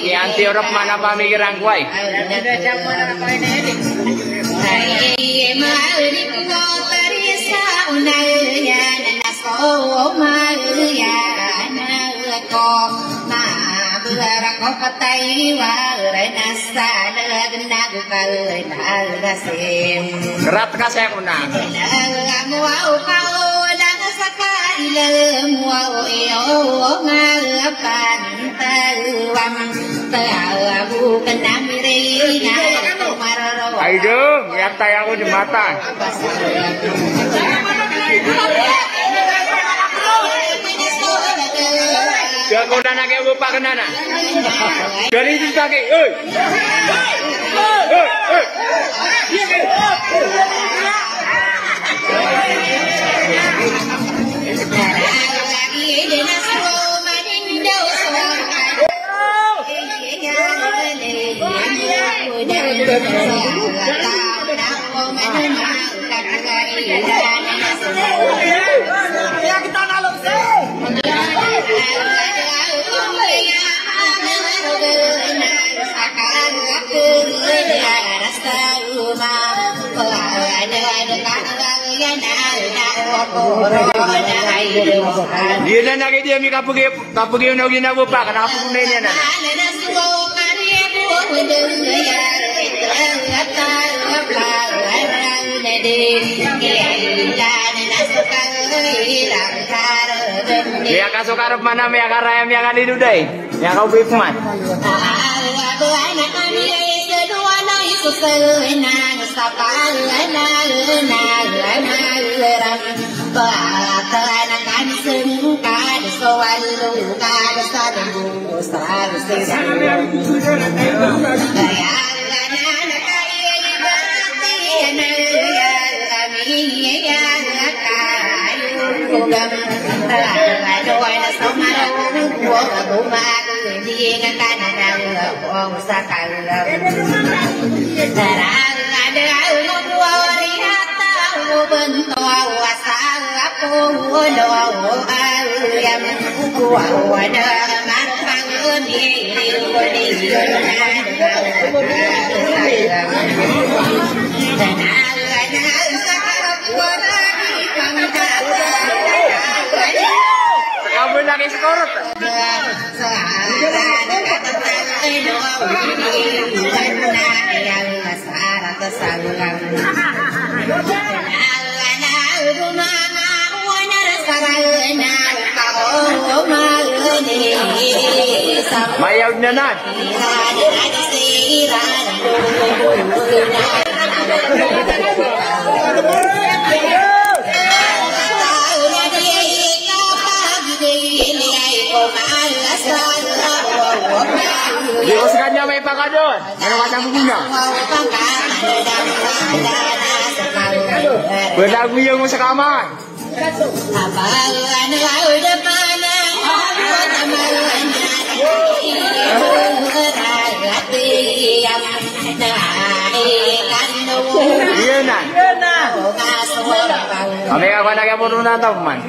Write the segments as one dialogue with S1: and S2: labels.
S1: Niati orang mana pemikiran gue? Kerat kasih aku nak. Ayo, lihat tay aku di mata. Gak kau nana kayak lupa ke nana. Dari itu kaki, dia nak dia mi kapugi nak gina bupa kenapa punenya nak dia akan suka rup mana mi akan rayam yang ada di dudai yang kau bifman kamu lagi sekorot Mayau nanan. Diuskannya may pakadon. Ano macam bunga? Berlagu yang sa kamar. Iya na. Kami ako nagkapununan tau man.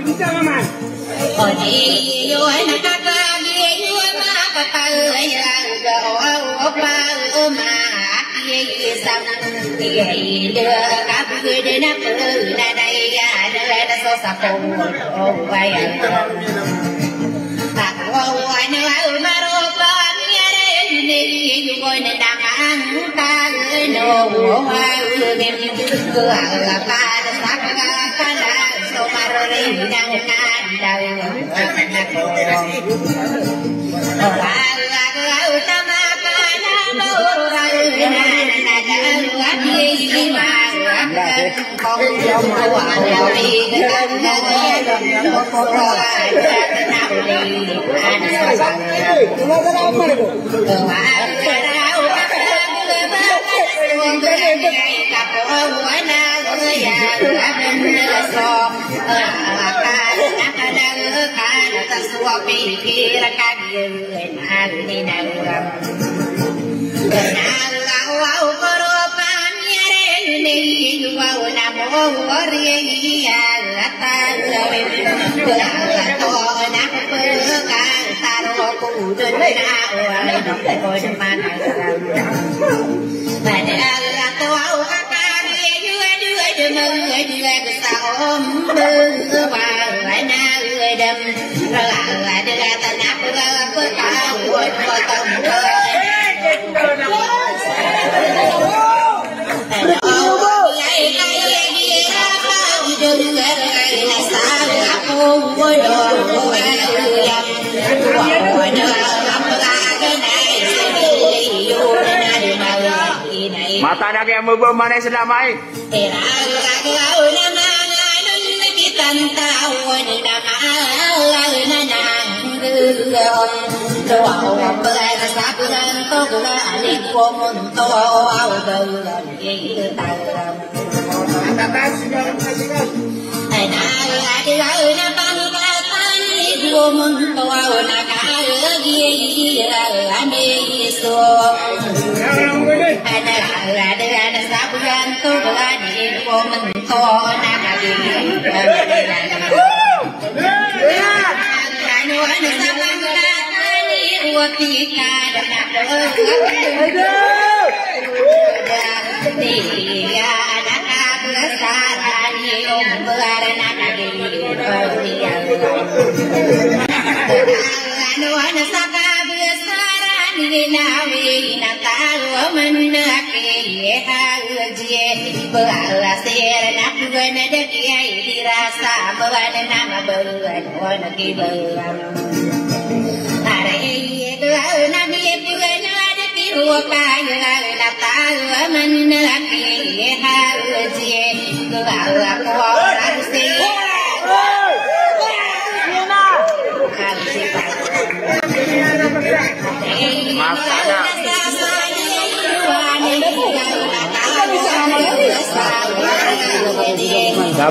S1: Mata nak yang mau mana selama ini?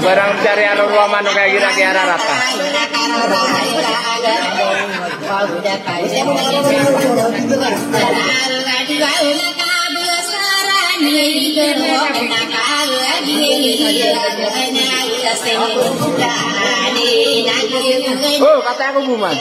S1: Barang cari anu ruaman kayak kira-kira rata. Oh, kata aku buman.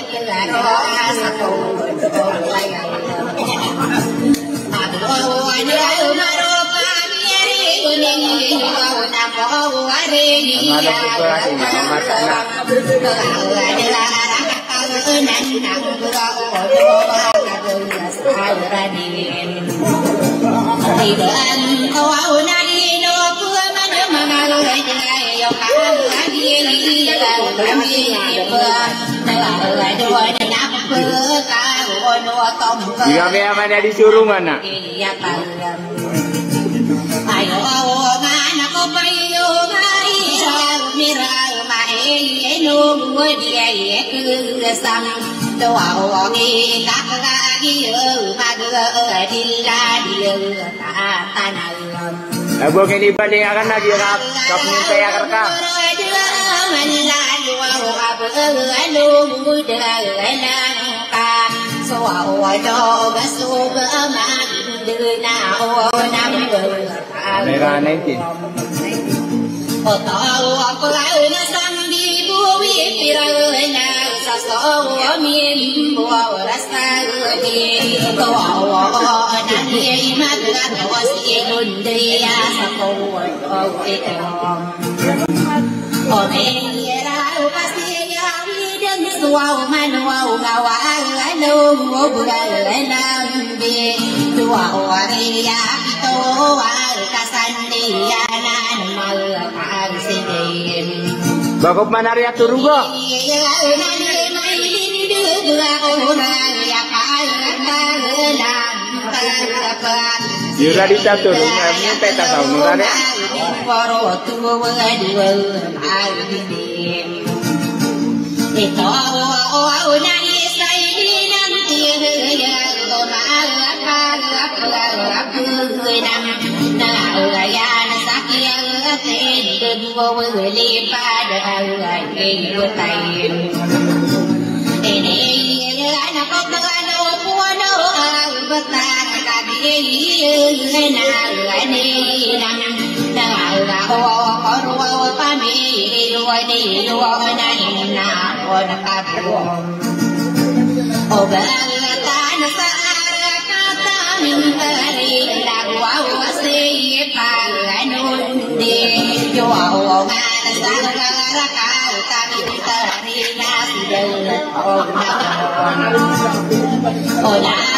S1: Jika memang disuruh mana? Aku ini banding akan lagi kapnya saya kerja. Bakop manaria turugo. Yura ditatur, ini peta saungan ya.
S2: đi đua này na ôi na ta buồn ô bé ta na sa ta mình đi là quá quá si pa lại nôn đi cho ô ma na sa ra ca ta mình ta đi na si đời ô na ô na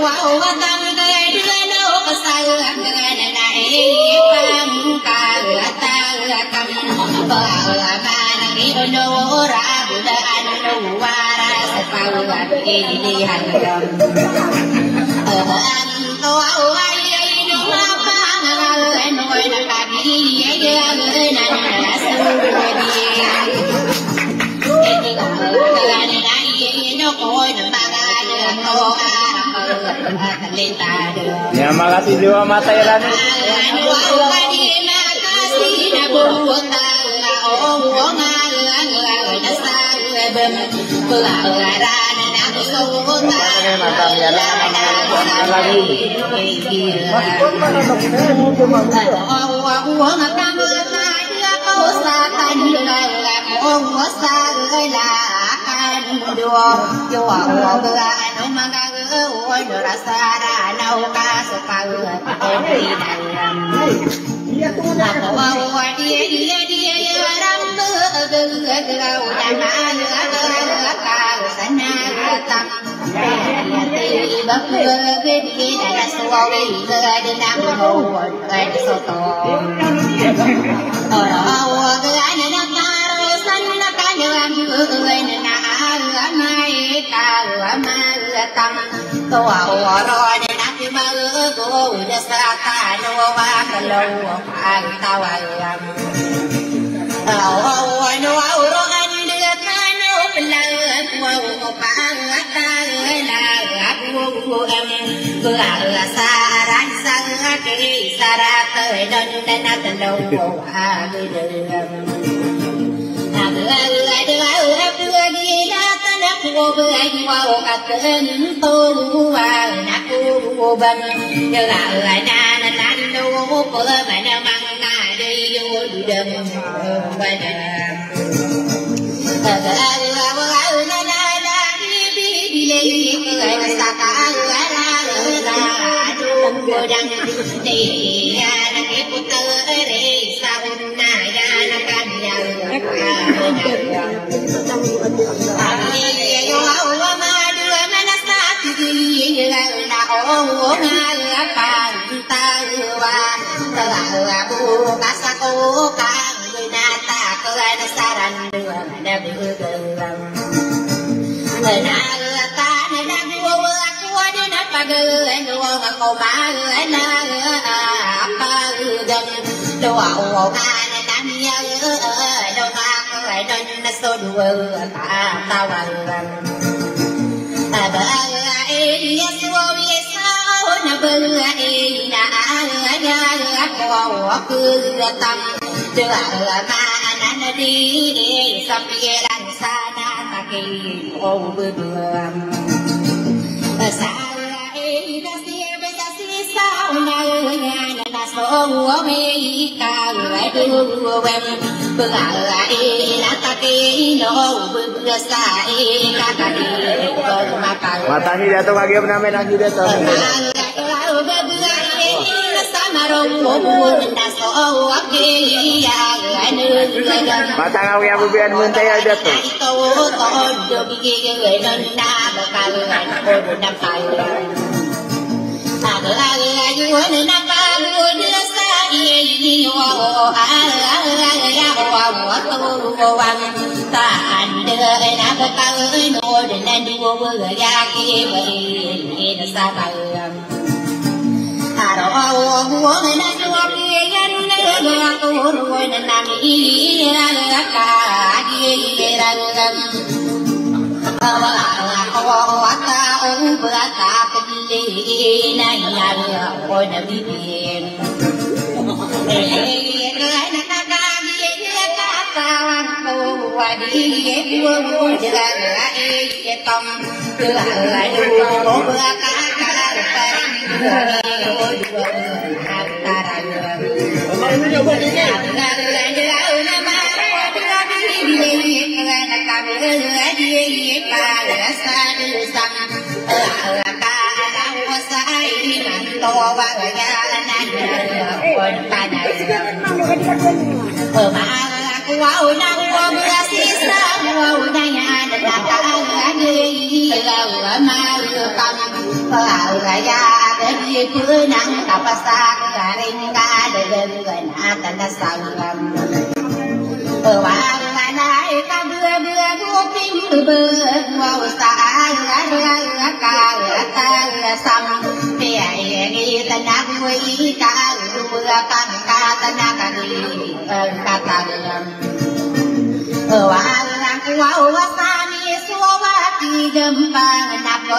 S2: quá quá ta cái đứa nó có sai cái này này pam ca ta cầm bờ ma ngi no ra buda anu wara sa pau đi đi hành động an to ai no pa na noi na ka bi ye na na su đi đi ga này nó coi nó ba ga to lên ta được
S1: ya makasih dua mata ya Rani Matanya jatuh lagi apa namanya lagi jatuh. Matang awi abu bian muntai aja tuh.
S2: sang ka lao sai to wa ga nan kon panai mà wow nang wa si sa wow na ya na ka ni ma kam pa ya di pu nang ka pa sa ka ring ka de na ta na sang wa nai ka bưa bu tim bơ wow sa ka sam pe ni ta na wi ka bưa kan ka ta na ka ni ka ta wow sa mi so wa ti dam pa na pa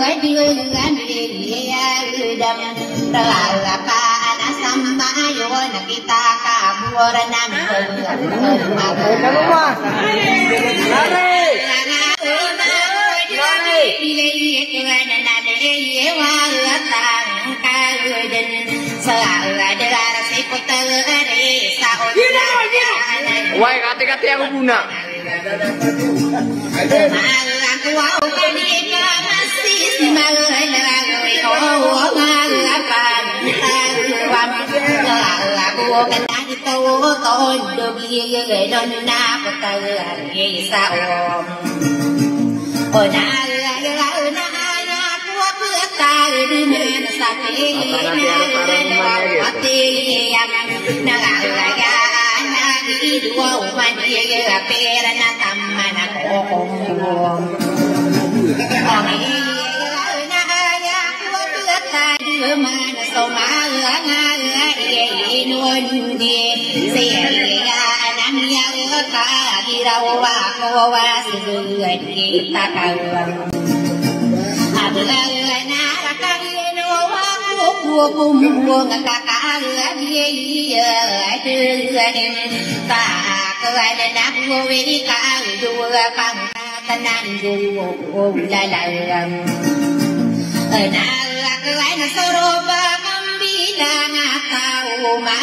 S2: ai di an di dam la pa na sam ma yo na kita ka buora na
S1: Wah, kata-kata aku guna.
S2: Wow, mania pera na tamana ko mana so ma nun di se ya nam ya ka di ra wa ko wa su kita ka abla na ra ka no wa ko ko ka ka di ya tu ta ka na ko vi ka du ka ta nan du la la na cái nó sâu đô ba mắm bi la ngà tàu mà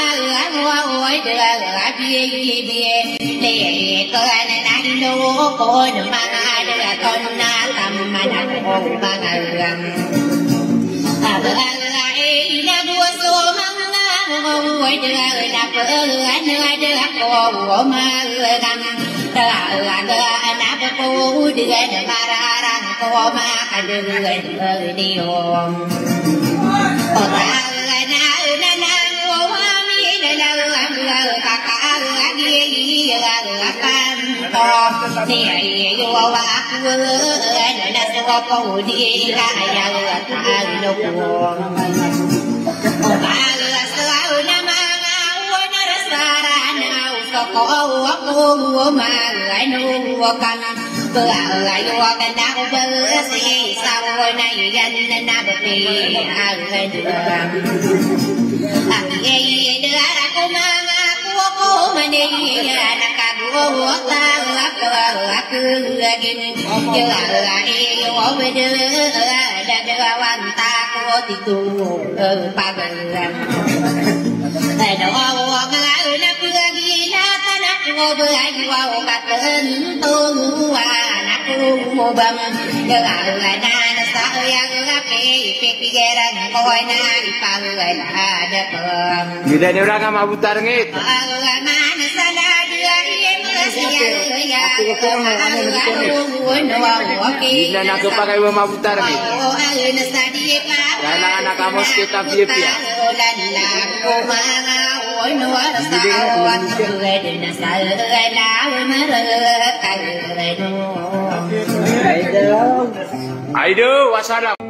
S2: hoa ôi đưa bia bia để cái này nãy lô con mà đưa con na tầm mà nãy con mà ngờ bữa lại na đua số măng ôi đưa na bữa nữa đưa cô mà gần là na bữa đưa mà ra rằng cô mà cả đưa đi ôm bữa lại qua cái nào bữa gì sau này dân na bữa đi ăn nghe đưa ra cô mà đi na cả bữa ta cứ gìn giờ lại vô về đưa đã đưa quan ta cô thì tu ba bên tại đó ngã na bữa gì na ta na cô bữa ai vào cả tên tu na cô bầm giờ lại na sa yang pe pikiran coi na ipang la da pam
S1: Bila dia orang mau putar ngit.
S2: mana sana dia ya
S1: Bila nak pakai mau putar ngit. Kalau anak kamu kita pia. Aido, wassalam.